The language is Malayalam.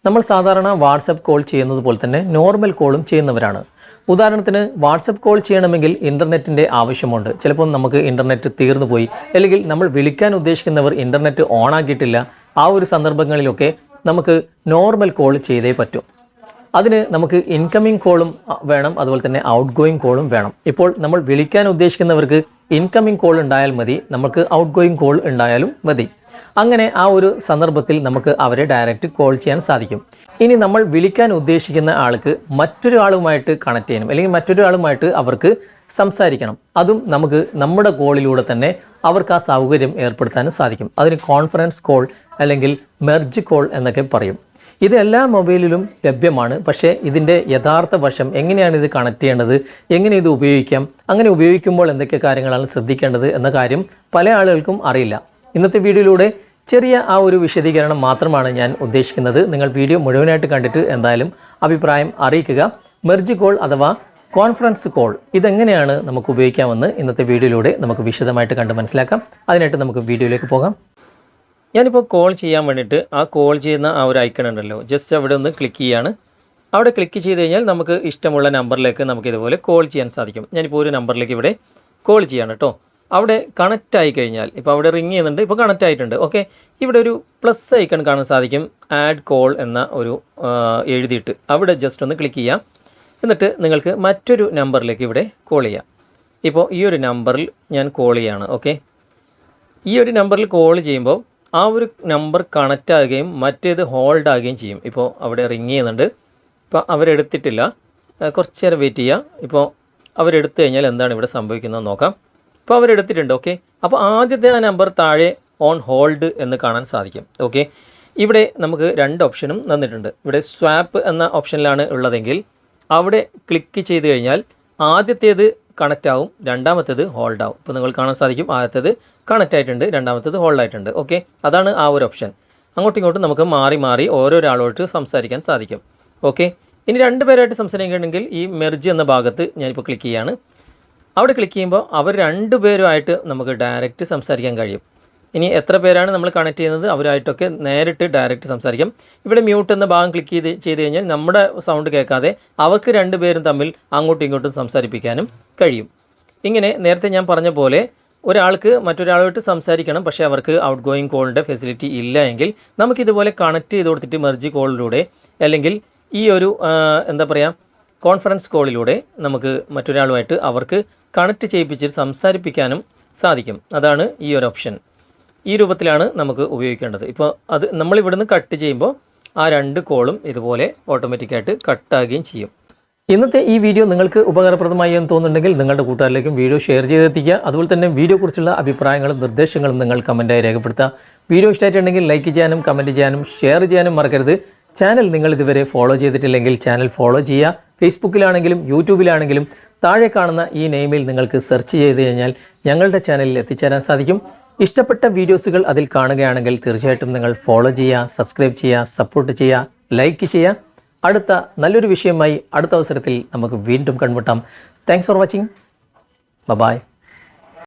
നമ്മൾ സാധാരണ വാട്സപ്പ് കോൾ ചെയ്യുന്നത് പോലെ തന്നെ നോർമൽ കോളും ചെയ്യുന്നവരാണ്. ഉദാഹരണത്തിന് വാട്സപ്പ് കോൾ ചെയ്യണമെങ്കിൽ ഇൻ്റർനെറ്റിൻ്റെ ആവശ്യമുണ്ട്. ചിലപ്പോൾ നമുക്ക് ഇൻ്റർനെറ്റ് തീർന്നു പോയി, അല്ലെങ്കിൽ നമ്മൾ വിളിക്കാൻ ഉദ്ദേശിക്കുന്നവർ ഇൻ്റർനെറ്റ് ഓൺ ആക്കിയിട്ടില്ല. ആ ഒരു സന്ദർഭങ്ങളിലൊക്കെ നമുക്ക് നോർമൽ കോൾ ചെയ്തേ പറ്റും. അതിന് നമുക്ക് ഇൻകമിംഗ് കോളും വേണം, അതുപോലെ തന്നെ ഔട്ട് ഗോയിങ് കോളും വേണം. ഇപ്പോൾ നമ്മൾ വിളിക്കാൻ ഉദ്ദേശിക്കുന്നവർക്ക് ഇൻകമിംഗ് കോൾ ഉണ്ടായാൽ മതി, നമുക്ക് ഔട്ട് ഗോയിങ് കോൾ ഉണ്ടായാലും മതി. അങ്ങനെ ആ ഒരു സന്ദർഭത്തിൽ നമുക്ക് അവരെ ഡയറക്റ്റ് കോൾ ചെയ്യാൻ സാധിക്കും. ഇനി നമ്മൾ വിളിക്കാൻ ഉദ്ദേശിക്കുന്ന ആൾക്ക് മറ്റൊരാളുമായിട്ട് കണക്ട് ചെയ്യണം, അല്ലെങ്കിൽ മറ്റൊരാളുമായിട്ട് അവർക്ക് സംസാരിക്കണം. അതും നമുക്ക് നമ്മുടെ കോളിലൂടെ തന്നെ അവർക്ക് ആ സൗകര്യം ഏർപ്പെടുത്താനും സാധിക്കും. അതിന് കോൺഫറൻസ് കോൾ അല്ലെങ്കിൽ മെർജ് കോൾ എന്നൊക്കെ പറയും. ഇത് എല്ലാ മൊബൈലിലും ലഭ്യമാണ്. പക്ഷേ ഇതിൻ്റെ യഥാർത്ഥ വശം, എങ്ങനെയാണ് ഇത് കണക്ട് ചെയ്യേണ്ടത്, എങ്ങനെ ഇത് ഉപയോഗിക്കാം, അങ്ങനെ ഉപയോഗിക്കുമ്പോൾ എന്തൊക്കെ കാര്യങ്ങളാണ് ശ്രദ്ധിക്കേണ്ടത് എന്ന കാര്യം പല ആളുകൾക്കും അറിയില്ല. ഇന്നത്തെ വീഡിയോയിലൂടെ ചെറിയ ആ ഒരു വിശദീകരണം മാത്രമാണ് ഞാൻ ഉദ്ദേശിക്കുന്നത്. നിങ്ങൾ വീഡിയോ മുഴുവനായിട്ട് കണ്ടിട്ട് എന്തായാലും അഭിപ്രായം അറിയിക്കുക. മെർജ് കോൾ അഥവാ കോൺഫറൻസ് കോൾ ഇതെങ്ങനെയാണ് നമുക്ക് ഉപയോഗിക്കാമെന്ന് ഇന്നത്തെ വീഡിയോയിലൂടെ നമുക്ക് വിശദമായിട്ട് കണ്ട് മനസ്സിലാക്കാം. അതിനായിട്ട് നമുക്ക് വീഡിയോയിലേക്ക് പോകാം. ഞാനിപ്പോൾ കോൾ ചെയ്യാൻ വേണ്ടിയിട്ട് ആ കോൾ ചെയ്യുന്ന ആ ഒരു ഐക്കൺ ഉണ്ടല്ലോ, ജസ്റ്റ് അവിടെ ഒന്ന് ക്ലിക്ക് ചെയ്യാണ്. അവിടെ ക്ലിക്ക് ചെയ്ത് കഴിഞ്ഞാൽ നമുക്ക് ഇഷ്ടമുള്ള നമ്പറിലേക്ക് നമുക്ക് ഇതുപോലെ കോൾ ചെയ്യാൻ സാധിക്കും. ഞാനിപ്പോൾ ഒരു നമ്പറിലേക്ക് ഇവിടെ കോൾ ചെയ്യാണ് കേട്ടോ. അവിടെ കണക്റ്റ് ആയി കഴിഞ്ഞാൽ, ഇപ്പോൾ അവിടെ റിങ് ചെയ്യുന്നുണ്ട്, ഇപ്പോൾ കണക്റ്റ് ആയിട്ടുണ്ട്. ഓക്കെ, ഇവിടെ ഒരു പ്ലസ് ഐക്കൺ കാണാൻ സാധിക്കും, ആഡ് കോൾ എന്ന ഒരു എഴുതിയിട്ട് അവിടെ ജസ്റ്റ് ഒന്ന് ക്ലിക്ക് ചെയ്യാം. എന്നിട്ട് നിങ്ങൾക്ക് മറ്റൊരു നമ്പറിലേക്ക് ഇവിടെ കോൾ ചെയ്യാം. ഇപ്പോൾ ഈ ഒരു നമ്പറിൽ ഞാൻ കോൾ ചെയ്യാണ്. ഓക്കെ, ഈ ഒരു നമ്പറിൽ കോൾ ചെയ്യുമ്പോൾ ആ ഒരു നമ്പർ കണക്റ്റ് ആകുകയും മറ്റേത് ഹോൾഡ് ആകുകയും ചെയ്യും. ഇപ്പോൾ അവിടെ റിങ് ചെയ്യുന്നുണ്ട്, ഇപ്പോൾ അവരെടുത്തിട്ടില്ല, കുറച്ച് നേരം വെയിറ്റ് ചെയ്യുക. ഇപ്പോൾ അവരെടുത്തു കഴിഞ്ഞാൽ എന്താണ് ഇവിടെ സംഭവിക്കുന്നത് നോക്കാം. ഇപ്പോൾ അവരെടുത്തിട്ടുണ്ട്. ഓക്കെ, അപ്പോൾ ആദ്യത്തെ ആ നമ്പർ താഴെ ഓൺ ഹോൾഡ് എന്ന് കാണാൻ സാധിക്കും. ഓക്കെ, ഇവിടെ നമുക്ക് രണ്ട് ഓപ്ഷനും തന്നിട്ടുണ്ട്. ഇവിടെ സ്വാപ്പ് എന്ന ഓപ്ഷനിലാണ് ഉള്ളതെങ്കിൽ അവിടെ ക്ലിക്ക് ചെയ്ത് കഴിഞ്ഞാൽ ആദ്യത്തേത് കണക്റ്റ് ആവും, രണ്ടാമത്തേത് ഹോൾഡ് ആവും. ഇപ്പോൾ നിങ്ങൾ കാണാൻ സാധിക്കും, ആദ്യത്തേത് കണക്റ്റ് ആയിട്ടുണ്ട്, രണ്ടാമത്തേത് ഹോൾഡ് ആയിട്ടുണ്ട്. ഓക്കെ, അതാണ് ആ ഒരു ഓപ്ഷൻ. അങ്ങോട്ടും ഇങ്ങോട്ടും നമുക്ക് മാറി മാറി ഓരോരാളോട്ട് സംസാരിക്കാൻ സാധിക്കും. ഓക്കെ, ഇനി രണ്ട് പേരായിട്ട് സംസാരിക്കണമെങ്കിൽ ഈ മെർജ് എന്ന ഭാഗത്ത് ഞാനിപ്പോൾ ക്ലിക്ക് ചെയ്യാണ്. അവിടെ ക്ലിക്ക് ചെയ്യുമ്പോൾ അവർ രണ്ട് പേരുമായിട്ട് നമുക്ക് ഡയറക്റ്റ് സംസാരിക്കാൻ കഴിയും. ഇനി എത്ര പേരാണ് നമ്മൾ കണക്ട് ചെയ്യുന്നത് അവരായിട്ടൊക്കെ നേരിട്ട് ഡയറക്റ്റ് സംസാരിക്കാം. ഇവിടെ മ്യൂട്ട് എന്ന ഭാഗം ക്ലിക്ക് ചെയ്ത് കഴിഞ്ഞാൽ നമ്മുടെ സൗണ്ട് കേൾക്കാതെ അവർക്ക് രണ്ട് പേരും തമ്മിൽ അങ്ങോട്ടും ഇങ്ങോട്ടും സംസാരിപ്പിക്കാനും കഴിയും. ഇങ്ങനെ നേരത്തെ ഞാൻ പറഞ്ഞ പോലെ ഒരാൾക്ക് മറ്റൊരാളുമായിട്ട് സംസാരിക്കണം, പക്ഷേ അവർക്ക് ഔട്ട് ഗോയിങ് കോളിൻ്റെ ഫെസിലിറ്റി ഇല്ല എങ്കിൽ നമുക്കിതുപോലെ കണക്ട് ചെയ്ത് കൊടുത്തിട്ട് മെർജ് കോളിലൂടെ അല്ലെങ്കിൽ ഈ ഒരു എന്താ പറയുക കോൺഫറൻസ് കോളിലൂടെ നമുക്ക് മറ്റൊരാളുമായിട്ട് അവർക്ക് കണക്ട് ചെയ്യിപ്പിച്ചിട്ട് സംസാരിപ്പിക്കാനും സാധിക്കും. അതാണ് ഈ ഒരു ഓപ്ഷൻ. ഈ രൂപത്തിലാണ് നമുക്ക് ഉപയോഗിക്കേണ്ടത്. ഇപ്പോൾ അത് നമ്മളിവിടുന്ന് കട്ട് ചെയ്യുമ്പോൾ ആ രണ്ട് കോളും ഇതുപോലെ ഓട്ടോമാറ്റിക്കായിട്ട് കട്ടാകുകയും ചെയ്യും. ഇന്നത്തെ ഈ വീഡിയോ നിങ്ങൾക്ക് ഉപകാരപ്രദമായി എന്ന് തോന്നുന്നുണ്ടെങ്കിൽ നിങ്ങളുടെ കൂട്ടുകാരിലേക്കും വീഡിയോ ഷെയർ ചെയ്തെത്തിക്കുക. അതുപോലെ തന്നെ വീഡിയോയെക്കുറിച്ചുള്ള അഭിപ്രായങ്ങളും നിർദ്ദേശങ്ങളും നിങ്ങൾ കമൻറ്റായി രേഖപ്പെടുത്തുക. വീഡിയോ ഇഷ്ടമായിട്ടുണ്ടെങ്കിൽ ലൈക്ക് ചെയ്യാനും കമൻറ്റ് ചെയ്യാനും ഷെയർ ചെയ്യാനും മറക്കരുത്. ചാനൽ നിങ്ങൾ ഇതുവരെ ഫോളോ ചെയ്തിട്ടില്ലെങ്കിൽ ചാനൽ ഫോളോ ചെയ്യുക. ഫേസ്ബുക്കിലാണെങ്കിലും യൂട്യൂബിലാണെങ്കിലും താഴെ കാണുന്ന ഈ നെയിമിൽ നിങ്ങൾക്ക് സെർച്ച് ചെയ്ത് കഴിഞ്ഞാൽ ഞങ്ങളുടെ ചാനലിൽ എത്തിച്ചേരാൻ സാധിക്കും. ഇഷ്ടപ്പെട്ട വീഡിയോസുകൾ അതിൽ കാണുകയാണെങ്കിൽ തീർച്ചയായിട്ടും നിങ്ങൾ ഫോളോ ചെയ്യുക, സബ്സ്ക്രൈബ് ചെയ്യുക, സപ്പോർട്ട് ചെയ്യുക, ലൈക്ക് ചെയ്യുക. അടുത്ത നല്ലൊരു വിഷയമായി അടുത്ത അവസരത്തിൽ നമുക്ക് വീണ്ടും കണ്ടുമുട്ടാം. Thanks for watching. ബൈ.